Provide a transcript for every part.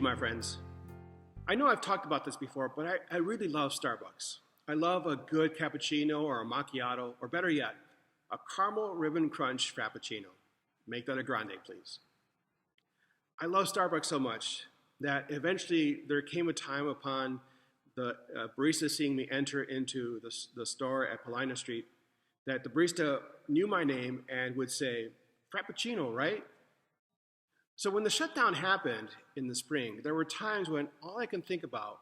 my friends. I know I've talked about this before, but I really love Starbucks. I love a good cappuccino or a macchiato, or better yet, a caramel ribbon crunch frappuccino. Make that a grande, please. I love Starbucks so much that eventually there came a time upon the barista seeing me enter into the store at Paulina Street that the barista knew my name and would say, Frappuccino, right? So when the shutdown happened in the spring, there were times when all I could think about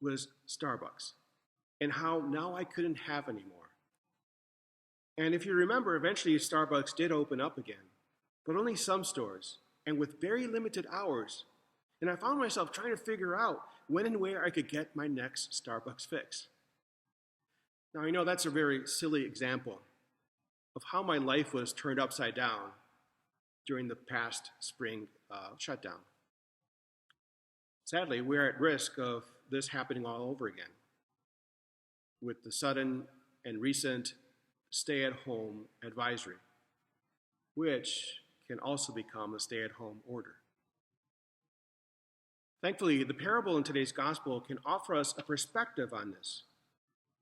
was Starbucks and how now I couldn't have any more. And if you remember, eventually Starbucks did open up again, but only some stores and with very limited hours. And I found myself trying to figure out when and where I could get my next Starbucks fix. Now, I know that's a very silly example of how my life was turned upside down during the past spring shutdown. Sadly, we're at risk of this happening all over again with the sudden and recent stay-at-home advisory, which can also become a stay-at-home order. Thankfully, the parable in today's gospel can offer us a perspective on this.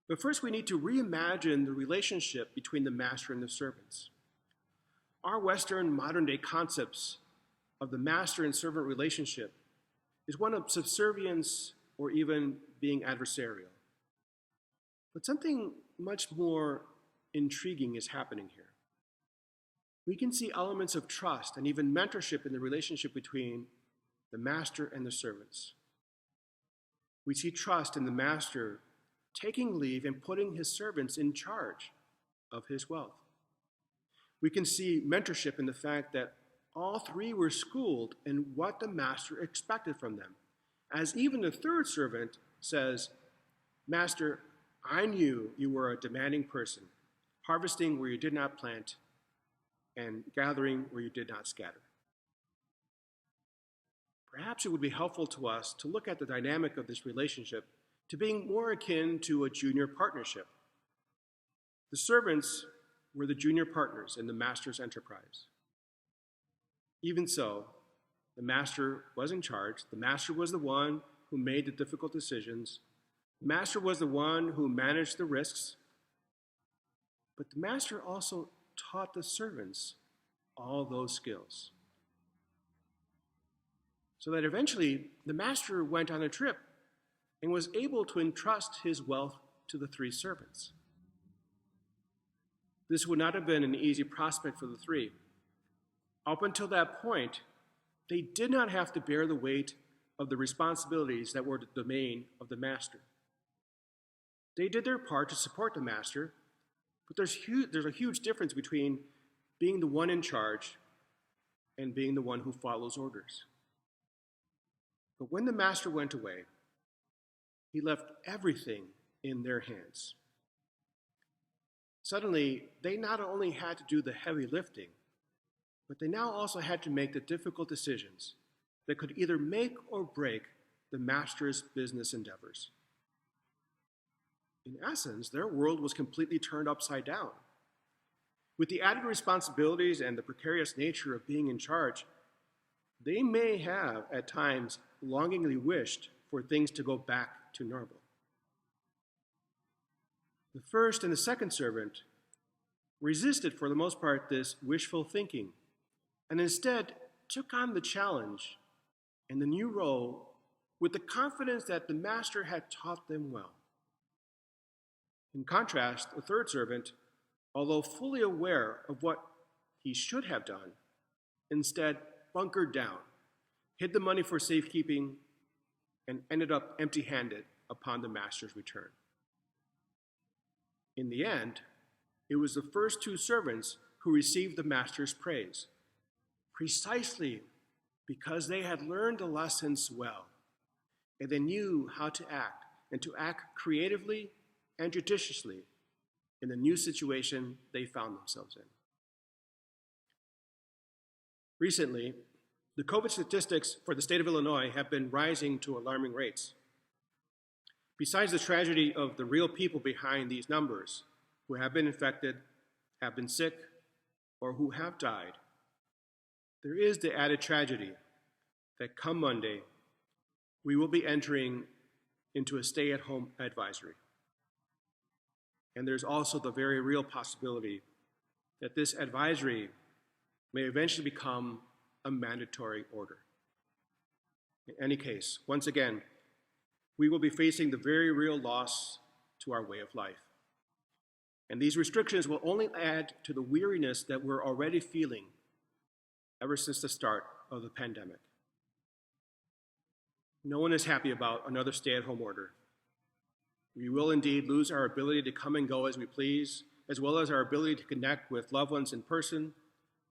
But first, we need to reimagine the relationship between the master and the servants. Our Western modern-day concepts of the master and servant relationship is one of subservience or even being adversarial. But something much more intriguing is happening here. We can see elements of trust and even mentorship in the relationship between the master and the servants. We see trust in the master taking leave and putting his servants in charge of his wealth. We can see mentorship in the fact that all three were schooled in what the master expected from them, as even the third servant says, Master, I knew you were a demanding person, harvesting where you did not plant and gathering where you did not scatter. Perhaps it would be helpful to us to look at the dynamic of this relationship to being more akin to a junior partnership. The servants were the junior partners in the master's enterprise. Even so, the master was in charge. The master was the one who made the difficult decisions. The master was the one who managed the risks. But the master also taught the servants all those skills. So that eventually the master went on a trip and was able to entrust his wealth to the three servants. This would not have been an easy prospect for the three. Up until that point, they did not have to bear the weight of the responsibilities that were the domain of the master. They did their part to support the master, but there's a huge difference between being the one in charge and being the one who follows orders. But when the master went away, he left everything in their hands. Suddenly, they not only had to do the heavy lifting, but they now also had to make the difficult decisions that could either make or break the master's business endeavors. In essence, their world was completely turned upside down. With the added responsibilities and the precarious nature of being in charge, they may have, at times, longingly wished for things to go back to normal. The first and the second servant resisted, for the most part, this wishful thinking, and instead took on the challenge and the new role with the confidence that the master had taught them well. In contrast, the third servant, although fully aware of what he should have done, instead bunkered down, hid the money for safekeeping, and ended up empty-handed upon the master's return. In the end, it was the first two servants who received the master's praise, precisely because they had learned the lessons well, and they knew how to act, and to act creatively and judiciously in the new situation they found themselves in. Recently, the COVID statistics for the state of Illinois have been rising to alarming rates. Besides the tragedy of the real people behind these numbers who have been infected, have been sick, or who have died, there is the added tragedy that come Monday, we will be entering into a stay-at-home advisory. And there's also the very real possibility that this advisory may eventually become a mandatory order. In any case, once again, we will be facing the very real loss to our way of life. And these restrictions will only add to the weariness that we're already feeling ever since the start of the pandemic. No one is happy about another stay-at-home order. We will indeed lose our ability to come and go as we please, as well as our ability to connect with loved ones in person,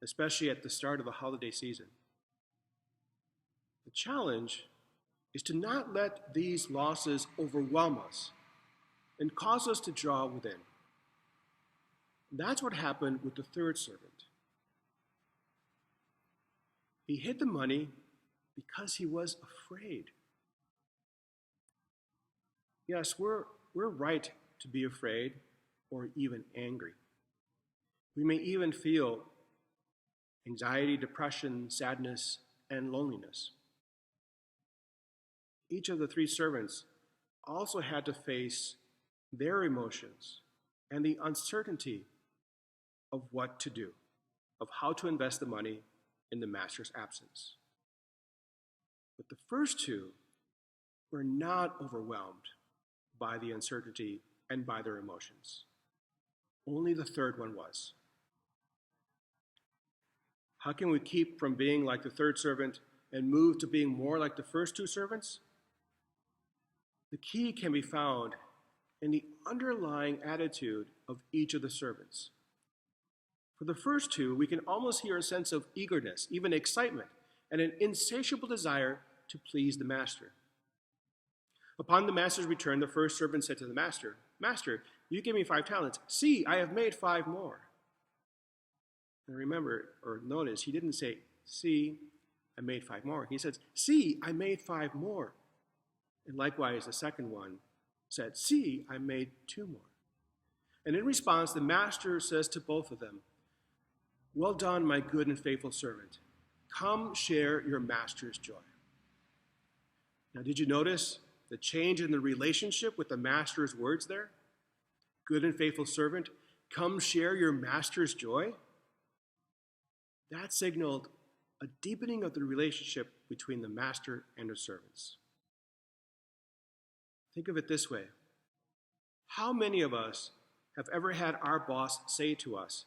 especially at the start of the holiday season. The challenge is to not let these losses overwhelm us and cause us to draw within. That's what happened with the third servant. He hid the money because he was afraid. Yes, we're right to be afraid or even angry. We may even feel anxiety, depression, sadness, and loneliness. Each of the three servants also had to face their emotions and the uncertainty of what to do, of how to invest the money in the master's absence. But the first two were not overwhelmed by the uncertainty and by their emotions. Only the third one was. How can we keep from being like the third servant and move to being more like the first two servants? The key can be found in the underlying attitude of each of the servants. For the first two, we can almost hear a sense of eagerness, even excitement, and an insatiable desire to please the master. Upon the master's return, the first servant said to the master, "Master, you gave me 5 talents. See, I have made 5 more." And remember, or notice, he didn't say, "See, I made 5 more." He says, "See, I made 5 more." And likewise, the second one said, "See, I made 2 more." And in response, the master says to both of them, "Well done, my good and faithful servant. Come share your master's joy." Now, did you notice the change in the relationship with the master's words there? Good and faithful servant, come share your master's joy. That signaled a deepening of the relationship between the master and his servants. Think of it this way. How many of us have ever had our boss say to us,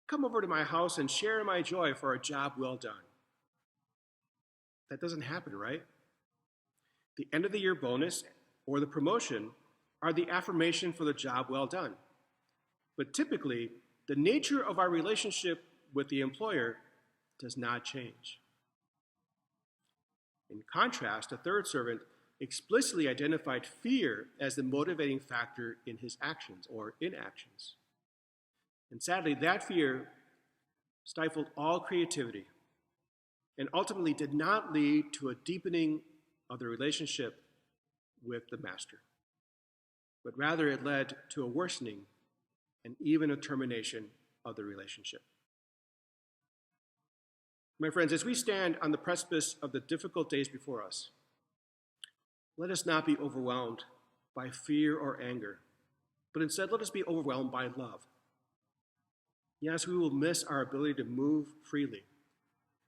"Come over to my house and share my joy for a job well done"? That doesn't happen, right? The end of the year bonus or the promotion are the affirmation for the job well done. But typically, the nature of our relationship with the employer does not change. In contrast, the third servant explicitly identified fear as the motivating factor in his actions or inactions. And sadly, that fear stifled all creativity and ultimately did not lead to a deepening of the relationship with the master, but rather it led to a worsening and even a termination of the relationship. My friends, as we stand on the precipice of the difficult days before us, let us not be overwhelmed by fear or anger, but instead let us be overwhelmed by love. Yes, we will miss our ability to move freely,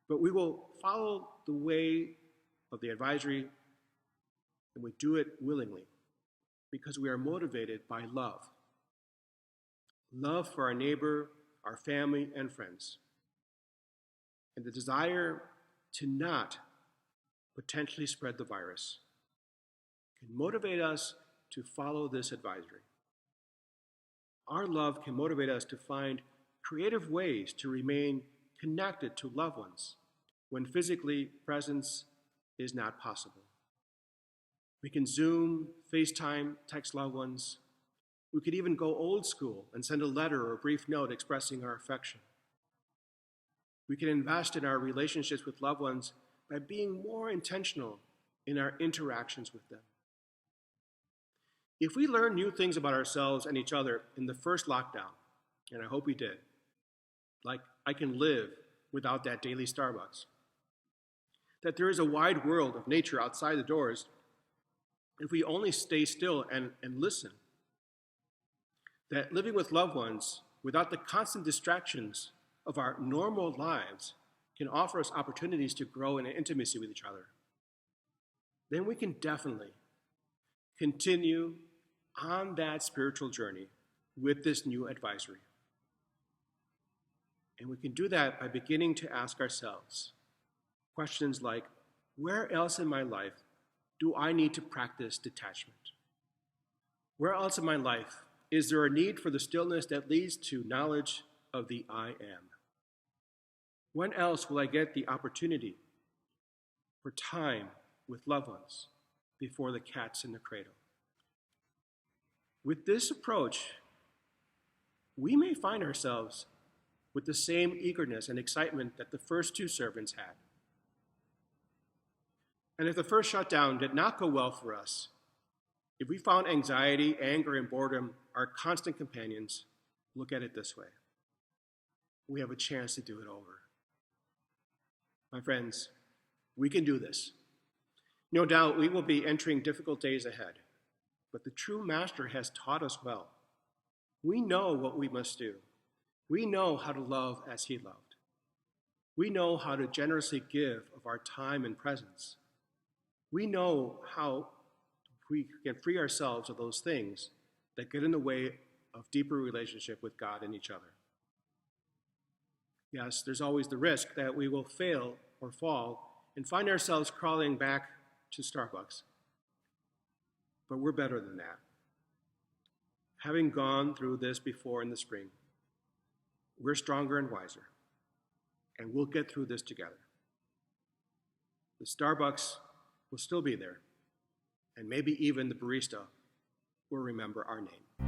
but we will follow the way of the advisory, and we do it willingly because we are motivated by love. Love for our neighbor, our family, and friends. And the desire to not potentially spread the virus can motivate us to follow this advisory. Our love can motivate us to find creative ways to remain connected to loved ones when physically presence is not possible. We can Zoom, FaceTime, text loved ones. We could even go old school and send a letter or a brief note expressing our affection. We can invest in our relationships with loved ones by being more intentional in our interactions with them. If we learn new things about ourselves and each other in the first lockdown, and I hope we did, like I can live without that daily Starbucks, that there is a wide world of nature outside the doors if we only stay still and listen, that living with loved ones without the constant distractions of our normal lives can offer us opportunities to grow in intimacy with each other, then we can definitely continue on that spiritual journey with this new advisory. And we can do that by beginning to ask ourselves questions like, where else in my life do I need to practice detachment? Where else in my life is there a need for the stillness that leads to knowledge of the I am? When else will I get the opportunity for time with loved ones before the cat's in the cradle? With this approach, we may find ourselves with the same eagerness and excitement that the first two servants had. And if the first shutdown did not go well for us, if we found anxiety, anger, and boredom our constant companions, look at it this way. We have a chance to do it over. My friends, we can do this. No doubt we will be entering difficult days ahead, but the true Master has taught us well. We know what we must do. We know how to love as he loved. We know how to generously give of our time and presence. We know how we can free ourselves of those things that get in the way of deeper relationship with God and each other. Yes, there's always the risk that we will fail or fall and find ourselves crawling back to Starbucks. But we're better than that. Having gone through this before in the spring, we're stronger and wiser, and we'll get through this together. The Starbucks will still be there, and maybe even the barista will remember our name.